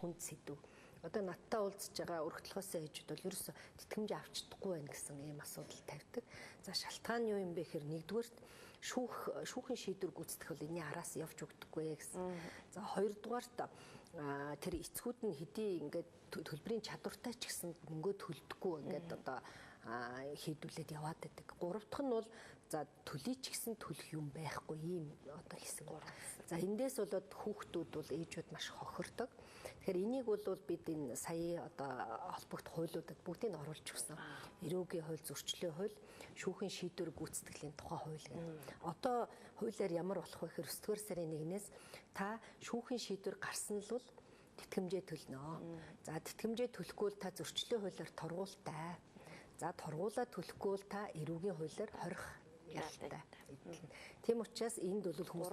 хүнд сэдв. Одоо надтай уулзж байгаа өргөдлөхөөсөө ээжүүд бол ерөөсө тэтгэмж авч чадахгүй байх гэсэн ийм асуудал тавьдаг. За шалтгаан юу юм бэ гэхээр нэгдүгээрт шүүхийн шийдвэр гүйцэтгэх бол энэний араас явж өгдөггүй гэсэн. За хоёрдугаарт тэр эцгүүд нь хэдий ингээд төлбөрийн чадвартай ч гэсэн мөнгөө төлдөггүй ингээд одоо хийдүүлээд яваад байдаг. Гурав дахь нь бол за төлөй ч гэсэн төлөх юм байхгүй ийм одоо хэсэг. За эндээс болоод хүүхдүүд бол ээжүүд маш хохирдог. Тэгэхээр энийг бол бид энэ сая одоо холбогдох хуулиудад бүгдийг нь оруулж өгсөн. Эрүүгийн хууль, зөрчлийн хууль, шүүхийн шийдвэр гүйцэтгэлийн тухай хууль гэдэг. Одоо хуулиар ямар болох вэ гэхээр 9-р сарын 1-ээс та шүүхийн шийдвэр гарсан л бол тэтгэмжээ төлнө. За тэтгэмжээ төлөхгүй та зөрчлийн хуулиар торгуултай. За торгуулаа төлөхгүй бол та эрүүгийн хуулиар хорих ялтай. Тийм учраас энд бол хүмүүс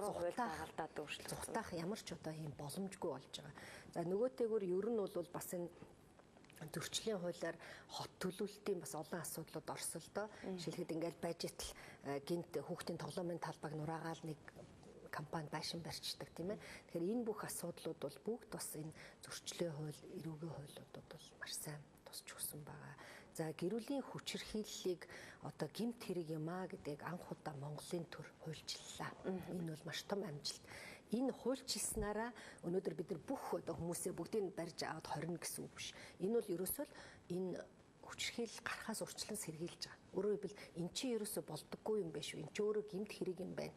зүгтаах ямар ч одоо ийм боломжгүй болж байгаа. За нөгөөтэйгүр ер нь бол бас энэ зөрчлийн хуулиар хот төлөвлөлтийн бас олон асуудлууд орсон л доо. Жишээлхэд ингээд бажетл гинт хүүхдийн тоглоомын талбайг нураагаал нэг компани байшин барьцдаг тийм ээ. Тэгэхээр энэ бүх асуудлууд бол бүгд бас энэ зөрчлийн хууль, эрүүгийн хуулиудад бол маш сайн тусч өгсөн байгаа. За гэр бүлийн хүчирхийллийг одоо гэмт хэрэг юм а гэдэг анх удаа Монголын төр хуульчлалаа. Энэ бол маш том амжилт. Энэ хуульчилснараа өнөөдөр бид нар бүх одоо хүмүүсээ бүгдийг барьж аваад хорно гэсэн үг биш. Энэ бол ерөөсөө л энэ хүчирхийлэл гарахаас урьдчилан сэргийлж байгаа. Өөрөөр хэлбэл эн чинь ерөөсөө болдоггүй юм биш үү? Эн чинь өөрөө гэмт хэрэг юм байна.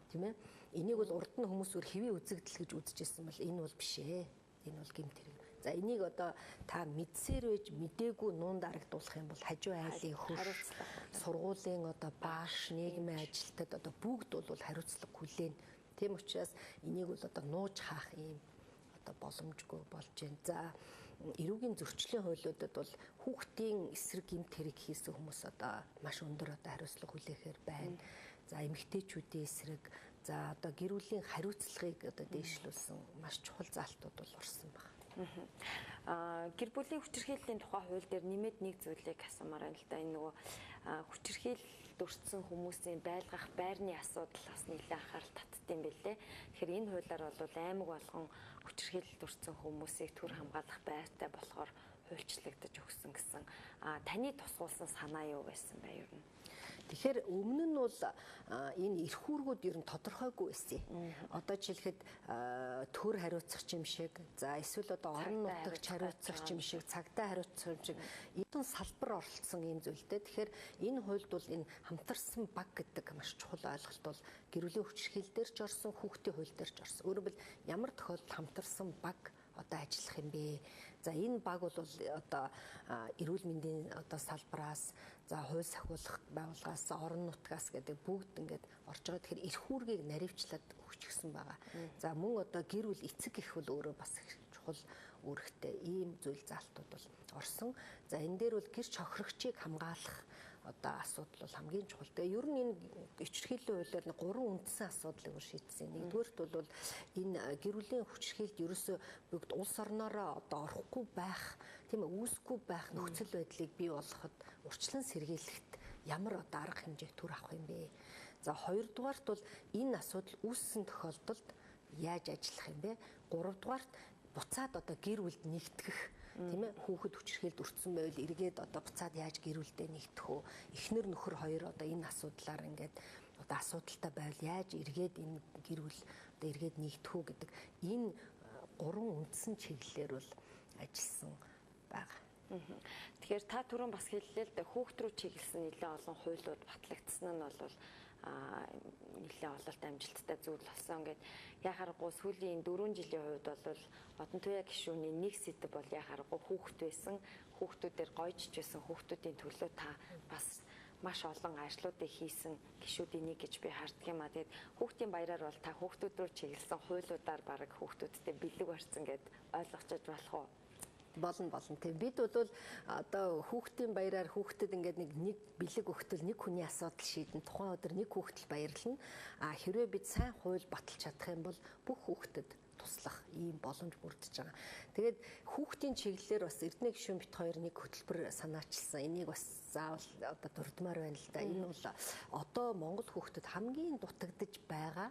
Тийм ээ. Энийг бол урд нь хүмүүс өөр хэвийн үзэгдэл гэж үзэжсэн бол энэ бол биш ээ. Энэ бол гэмт хэрэг. За энийг одоо та мэдсээр байж мдээгүй нуун дарагдуулах юм бол хажуу айлын хөрс, сургуулийн одоо бааш, нийгмийн ажилтнад одоо бүгд бол хариуцлага хүлээн. Тийм учраас энийг бол одоо нууж хаах юм одоо боломжгүй болж байна. За эрүүгийн зөрчлийн хуулиудад бол хүүхдийн эсрэг гэмт хэрэг хийсэн хүмүүс одоо маш өндөр одоо хариуцлага хүлээхээр байна. За эмэгтэйчүүдийн эсрэг, за одоо гэр бүлийн хариуцлагыг одоо дээшлүүлсэн маш чухал заалтууд бол орсон байна. Гэр бүлийн хүчирхийллийн тухай хууль дээр нэмээд нэг зүйлийг асуумаар байна л да. Энэ нөгөө хүчирхийлэл дурдсан хүмүүсийн байлгах байрны асуудал бас нэлээд анхаарал татдсан байлээ. Тэгэхээр энэ хуулиар бол аймаг болгон хүчирхийлэл дурдсан хүмүүсийг төр хамгаалах байртай болохоор хуульчлагдаж өгсөн гэсэн. Таны тусгуулсан санаа юу байсан бэ ер нь? Тэгэхээр өмнө нь бол энэ эрх үүргүүд ер нь тодорхойгүй байсан. Одоо жишээлхэд төр хариуцах юм шиг, за эсвэл одоо орон нутагч хариуцах юм шиг, цагдаа хариуцах юм шиг эдэн салбар оролцсон юм зүйлтэй. Тэгэхээр энэ хуульд бол энэ хамтарсан баг гэдэг маш чухал ойлголт бол гэр бүлийн хүчирхийлэл дээр ч орсон, хүүхдийн хууль дээр ч орсон. Өөрөөр хэлбэл ямар тохиолдолд хамтарсан баг одоо ажиллах юм бэ? За энэ баг бол одоо эрүүл мэндийн одоо салбараас, за хууль сахиулах байгууллагаас, орон нутгаас гэдэг бүгд ингээд орж байгаа. Тэгэхээр эрх үүргийг наривчлаад өгчихсөн байгаа. За мөн одоо гэр бүл эцэг гэх бол өөрөө бас чухал үүрэгтэй ийм зүйл заалтууд бол орсон. За энэ дээр бол гэр чохирогчийг хамгаалах одоо асуудал бол хамгийн чухал. Тэгээ ер нь энэ хүчирхийллийн хуулиар 3 үндсэн асуудлыг шийдсэн. Нэгдүгээрт бол энэ гэр бүлийн хүчирхийлэлд ерөөсөө бүгд улс орноороо одоо орохгүй байх, тийм ээ, үүсэхгүй байх нөхцөл байдлыг бий болгоход урьдчилан сэргийлэхэд ямар одоо арга хэмжээ төр авах юм бэ? За хоёрдугаарт бол энэ асуудал үүссэн тохиолдолд яаж ажиллах юм бэ? Гуравдугаарт буцаад одоо гэр бүлд нэгтгэх, тийм ээ, хүүхэд хүчирхийлэлд өртсөн байвал эргээд одоо буцаад яаж гэр бүлдээ нэгтгэх вэ? Эхнэр нөхөр хоёр одоо энэ асуудлаар ингээд одоо асуудалтай байвал яаж эргээд энэ гэр бүл одоо эргээд нэгтгэх үү гэдэг энэ 3 үндсэн чиглэлээр бол ажилласан байгаа. Тэгэхээр та түрүүн бас хэллээ л да, хүүхд рүү чиглэсэн нэлээд олон хуулиуд батлагдсан нь бол нэлээд ололт амжилттай зүйл болсон гэд яхааргүй сүүлийн 4 жилийн хувьд бол Одон туяа гишүүний нэг сэдэв бол яхааргүй хүүхд байсан, хүүхдүүдээр гойжж байсан хүүхдүүдийн төлөө та бас маш олон ажлуудыг хийсэн гишүүдийн нэг гэж би харддаг юм а. Тэгээд хүүхдийн баяраар бол та хүүхдүүд рүү чиглэсэн хуулиудаар бараг хүүхдүүдтэй бэлэг барьсан гэд ойлгочод болох уу? Болно. Тийм бид бол одоо хүүхдийн баяраар хүүхдэд ингээд нэг бэлэг өгтөл нэг хүний асуудал шийдэн тухайн өдөр нэг хүүхдэл баярлана. Хэрвээ бид сайн хууль баталж чадах юм бол бүх хүүхдэд туслах ийм боломж бүрдэж байгаа. Тэгээд хүүхдийн чиглэлээр бас Эрдэнэ гишүүн бит хоёр нэг хөтөлбөр санаачилсан. Энийг бас заавал одоо дурдмаар байна л да. Энэ бол одоо Монгол хүүхдэд хамгийн дутагдж байгаа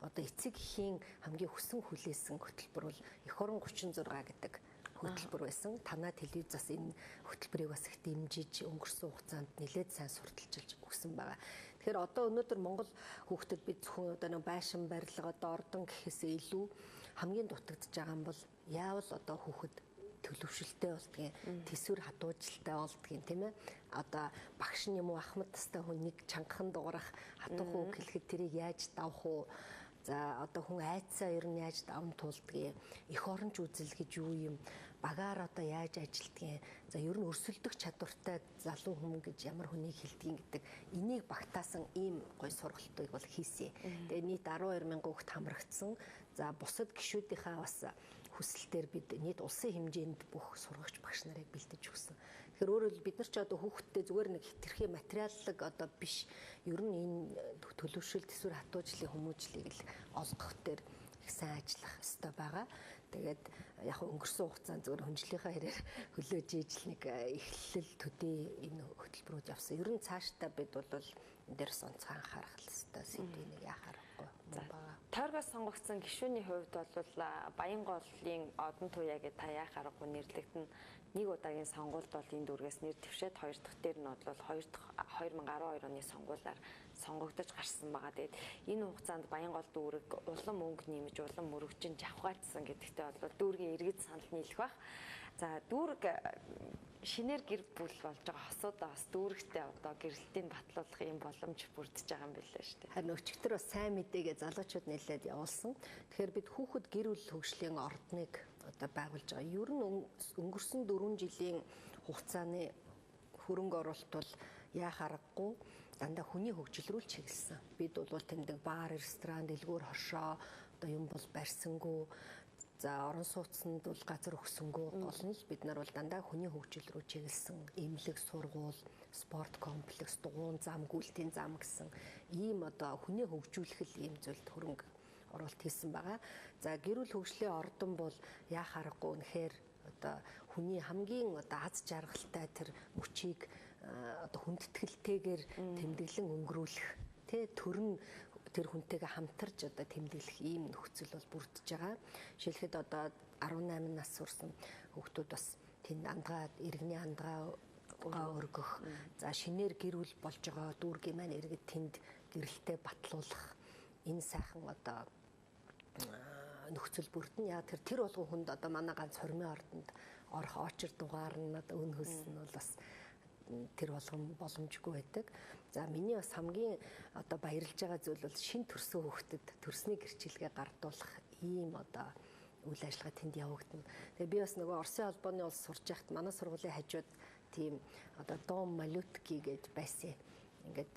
одоо эцэг эхийн хамгийн хүсэн хүлээсэн хөтөлбөр бол эх орон 36 гэдэг хөтөлбөр байсан. Танаа телевизээс энэ хөтөлбөрийг бас их дэмжиж өнгөрсөн хугацаанд нэлээд сайн сурталчилж өгсөн байгаа. Тэгэхээр одоо өнөөдөр Монгол хүүхдэд бид зөвхөн одоо нэг байшин барилга одоо ордон гэхээсээ илүү хамгийн дутагдж байгаа нь бол яавал одоо хүүхэд төлөвшөлтэй болдгийн, төсвөр хадуужилтай болдгийн тийм ээ. Одоо багш нь юм уу ахмад тастай хүн нэг чангахан дуурах хатуух үг хэлэхэд тэрийг яаж давах уу? За одоо хүн айцаа ер нь яаж даван туулдгийг, эх оронч үзэл гэж юу юм? Багаар одоо яаж ажилдгийг, за ер нь өрсөлдөх чадвартай залуу хүмүүс гэж ямар хүнийг хэлдгийг гэдэг энийг багтаасан ийм гой сургалтыг бол хийсэн. Тэгээ нийт 12,000 хүүхэд хамрагдсан. За бусад гишүүдийнхаа бас хүсэлтээр бид нийт улсын хэмжээнд бүх сургагч багш нарыг бэлдэж өгсөн. Тэгэхээр өөрөөр хэлбэл бид нар ч одоо хүүхдтэй зүгээр нэг хэтэрхий материаллык одоо биш. Ер нь энэ төлөвшөл төсвөр хатуужлын хүмүүжлийг л олгох дээр их сайн ажиллах ёстой байгаа. Тэгээд яг өнгөрсөн хугацаанд зөвхөн хүнжлийнхаа хэрээр хөлөөж ижил нэг эхлэл төдий энэ хөтөлбөрүүд явсан. Ер нь цаашдаа бид бол энэ дээрс онцгой анхаарах ёстой сэдвийг яхаар байгаа. Тойргоос сонгогдсон гишүүний хувьд бол Баянголын Одон туяа гэж та яхаар нэрлэгдэн нэг удаагийн сонгуульд бол энэ дүүргээс нэр дэвшээд хоёр дахь дээр нь бол 2012 оны сонгуулиар сонгогдож гарсан байгаа. Тэгээд энэ хугацаанд Баянгол дүүрэг улам мөнгө нэмж улам мөрөгжин авхаацсан гэдэгтээ бол дүүргийн иргэд санал нийлэх бах. За дүүрэг шинээр гэр бүл болж байгаа хосуудаа бас дүүрэгтээ одоо гэрэлтийг батлуулах юм боломж бүрдэж байгаа юм билээ шүү дээ. Харин өчигдөр бас сайн мэдээгээ залуучууд нэлээд явуулсан. Тэгэхээр бид хүүхэд гэр бүл хөгжлийн ордныг одоо байгуулж байгаа. Ер нь өнгөрсөн 4 жилийн хугацааны хөрөнгө оруулалт бол яа харахгүй дандаа хүний хөгжил рүү чиглэсэн. Бид бол тэмдэг баар, ресторан, дэлгүүр хошоо одоо юм бол барьсангүй. За орон сууцнд бол газар өгсөнгөө гол нь л бид нар бол дандаа хүний хөгжил рүү чиглэсэн эмнэлэг сургууль, спорт комплекс, дугуйн зам, гүйлтийн зам гэсэн ийм одоо хүний хөгжүүлэх ийм зүйлд хөрөнгө оруулалт хийсэн байгаа. За гэр бүл хөгжлийн ордон бол яа харахгүй үнэхээр одоо хүний хамгийн одоо аз жаргалтай тэр мөчийг одоо хүндэтгэлтэйгээр тэмдэглэн өнгөрүүлэх тэ төрн тэр хүнтэйгээ хамтарч одоо тэмдэглэх ийм нөхцөл бол бүрдэж байгаа. Жишээлхэд одоо 18 нас хүрсэн хүүхдүүд бас тэнд андгаа иргэний андгаа өргөх. За шинээр гэр бүл болж байгаа дүүргийн маань иргэд тэнд гэрэлтэй батлуулах энэ сайхан одоо нөхцөл бүрдэн. Яг тэр болгон хүнд одоо манай ганц хормын ордонд орох очир дугаар нь одоо өн хөлс нь бол бас тэр болгон боломжгүй байдаг. За миний бас хамгийн одоо баярлж байгаа зүйл бол шин төрсөн хүүхдэд төрсний гэрчилгээ гардуулах ийм одоо үйл ажиллагаа тэнд явагдана. Тэгээ би бас нөгөө Оросын холбооны улс сурж байхад манай сургуулийн хажууд тийм одоо Дом Малютки гэж байсан. Ингээд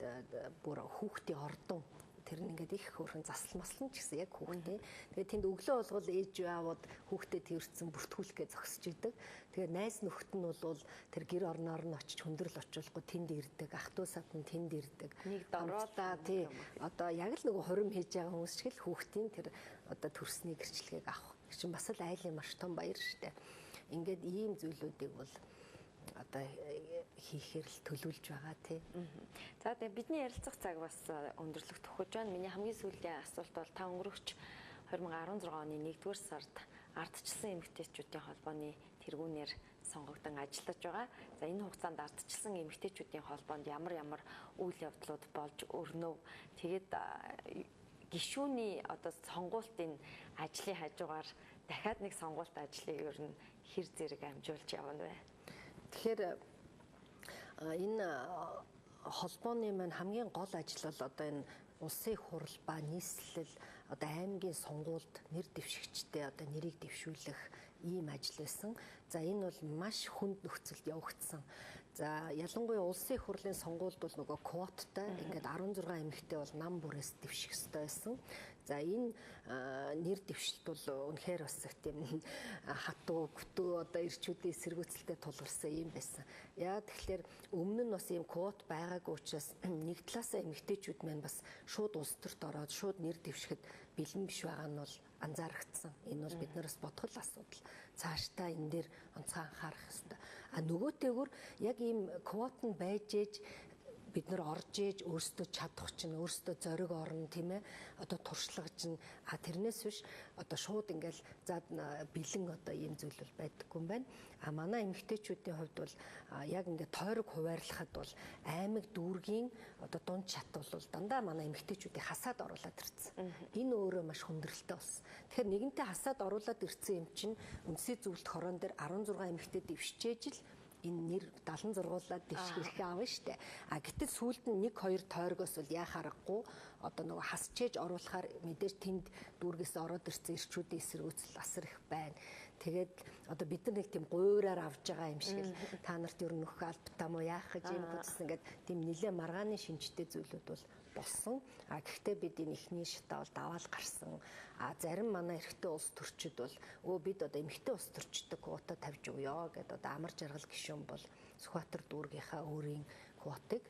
бүр хүүхдийн ордон тэр нь ингээд их хөрхэн засал маслан ч гэсэн яг хүүхдээ. Тэгээд тэнд өглөө болгол ээж аавууд хүүхдээ тэрсэн бүртгүүлэхээ зогсож идэг. Тэгээд найз нөхд нь бол тэр гэр орноор нь очиж хүндрэл очуулахгүй тэнд ирдэг. Ах トゥ сад нь тэнд ирдэг. Нэг дороолаа тий. Одоо яг л нөгөө хорим хийж байгаа хүмүүс шиг л хүүхдийн тэр одоо төрсний гэрчлэгийг авах. Тэр чинь бас л айлын маш том баяр штэ. Ингээд ийм зүйлүүдийг бол одоо хийхээр л төлөвлөж байгаа тий. За тэгээ бидний ярилцах цаг бас өндөрлөх төхөж байна. Миний хамгийн сүүлийн асуулт бол та өнгөрөгч 2016 оны 1-р сард ардчилсан эмэгтэйчүүдийн холбооны тэргүүнээр сонгогдсон ажиллаж байгаа. За энэ хугацаанд ардчилсан эмэгтэйчүүдийн холбоонд ямар үйл явдлууд болж өрнөв. Тэгээд гишүүний одоо сонгуультын ажлын хажуугаар дахиад нэг сонгуульт ажлыг ер нь хэр зэрэг амжуулж явна вэ? Тэгэхээр энэ холбооны маань хамгийн гол ажил бол одоо энэ улсын хурал ба нийслэл одоо аймгийн сонгуульд нэр дэвшигчтэй одоо нэрийг дэвшүүлэх ийм ажил байсан. За энэ бол маш хүнд нөхцөлд явагдсан. За ялангуяа улсын их хурлын сонгуульд бол нөгөө квоттай ингээд 16 эмэгтэй бол нам бүрээс дэвших ёстой байсан. За энэ нэр дэвшилт бол үнэхээр бас тийм хатуу бүтөө одоо ирчүүдийн эсэргүүцэлтэй тулгарсан юм байсан. Яа тэгэхээр өмнө нь бас ийм квот байгаагүй учраас нэг талаасаа эмэгтэйчүүд маань бас шууд улс төрт ороод шууд нэр дэвшихэд бэлэн биш байгаа нь бол анзаарэгдсэн. Энэ бол биднээс бодгол асуудал. Цаашдаа энэ дээр онцгой анхаарах хэрэгтэй. А нөгөөтэйгүр яг ийм квот нь байж ээж бид нар орж ээж өөрсдөө чадах чинь өөрсдөө зориг орно тийм ээ одоо туршлага чинь тэрнээс биш одоо шууд ингээл за бэлэн одоо ийм зүйл бол байдаггүй юм байна. Манай эмэгтэйчүүдийн хувьд бол яг ингээд тойрог хуваарлахад бол аймаг дүүргийн одоо дунд чат бол дандаа манай эмэгтэйчүүдийг хасаад оруулаад ирсэн. Энэ өөрөө маш хүндрэлтэй болсон. Тэгэхээр нэгэнтээ хасаад оруулаад ирсэн юм чинь үндсээ зөвлөлт хорон дээр 16 эмэгтэй дэвшижээж л энэ нэр 70 зургуулаад дэвших аав штэ. Гэтэл сүүлд нь 1-2 тойргоос бол яа харахгүй одоо нөгөө хасчээж оруулахаар мэдээж тэнд дүүргээс ороод ирсэн ирчүүдийн эсэргүүцэл асар их байна. Тэгээд одоо бид нар нэг тийм гуйраар авж байгаа юм шиг л та нарт ер нь нөх албатаа мó яах гэж юм бодсон ингээд тийм нэлээ маргааны шинжтэй зүйлүүд бол болсон. Гэхдээ бид энэ ихний шатаа бол даваал гарсан. Зарим манай эрэгтэй улс төрчид бол бид одоо эмэгтэй улс төрчдөг квота тавьж өгөө гэдэг одоо амар жаргал гишүүн бол Сүхбаатар дүүргийнхаа өөрийн квотыг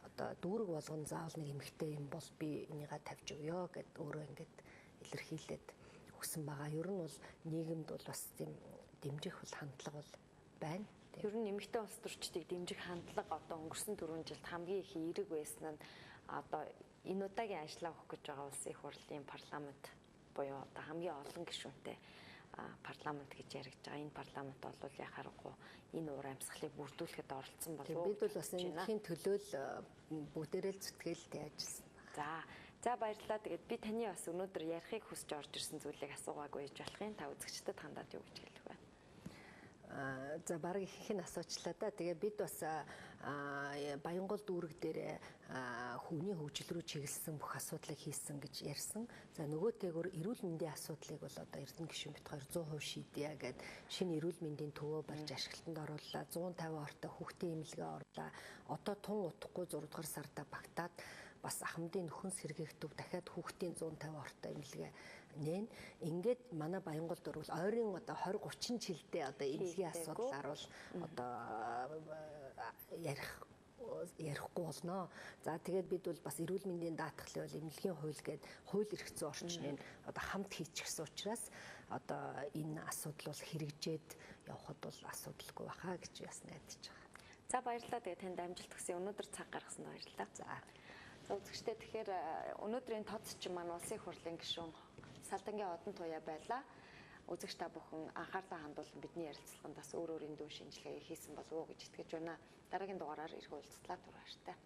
одоо дүүрэг болгон заавал нэг эмэгтэй юм бол би энийгээ тавьж өгөө гэд өөрөө ингээд илэрхийлээд өгсөн байгаа. Ер нь бол нийгэмд бол бас тийм дэмжих бол хандлага бол байна. Ер нь эмэгтэй улс төрчдийг дэмжих хандлага одоо өнгөрсөн 4 жилд хамгийн их эерэг байсан нь одоо энэ удаагийн ажлаа өгөх гэж байгаа улсын их хурлын парламент буюу одоо хамгийн олон гишүүнтэй парламент гэж яригдж байгаа. Энэ парламент бол яхаарахгүй энэ уур амьсгалыг бүрдүүлэхэд оролцсон болов уу? Бид бол бас энэхийн төлөө л бүгдээрээ л зүтгэлтэй ажилласан. За баярлалаа. Тэгээд би таны бас өнөөдөр ярихыг хүсэж орж ирсэн зүйлийг асуугаагүй гэж болох юм. Та үзэгчдэд хандаад юу гэж хэлэх вэ? За баг ихэнх нь асуучлаа да. Тэгээ бид бас Баянгол дүүрэг дээр хүний хөгжил рүү чиглэсэн бүх асуудлыг хийсэн гэж ярьсан. За нөгөөтэйгөр эрүүл мэндийн асуудлыг бол одоо Эрдэнэ гишүүн бит 200% шийдъя гэд шинэ эрүүл мэндийн төвөө барьж ашиглалтанд орууллаа. 150 ортой хүүхдийн эмнэлгээ орлаа. Одоо тун утгагүй 6 дугаар сарда багтаад бас ахмадын нөхөн сэргээгтв дахиад хүүхдийн 150 ортой эмнэлгээ нээн. Ингээд манай Баянгол дүүрэг бол ойрын одоо 20-30 жилдээ одоо эмнэлгийн асуудлаар бол одоо ярихгүй болно. За тэгээд бид бол бас эрүүл мэндийн даатгалын бол эмнэлгийн хууль гээд хууль эрх зүйн орчныг одоо хамт хийчихсэн учраас одоо энэ асуудал бол хэрэгжээд явхад бол асуудалгүй баха гэж бас найдаж байгаа. За баярлалаа. Тэгээд танд амжилт хүсье. Өнөөдөр цаг гаргасанд баярлалаа. За үзэгчдээ тэгэхээр өнөөдрийн тооцч маань улсын их хурлын гишүүн Салдангийн Одон Туяа байлаа. Үзэгч та бүхэн анхаарлаа хандуулан бидний ярилцлаганд бас өөр өөрийн дүү шинжилгээ хийсэн болов уу гэж итгэж байна. Дараагийн дугаараар ирэх уулзлаа. Түр баяртай.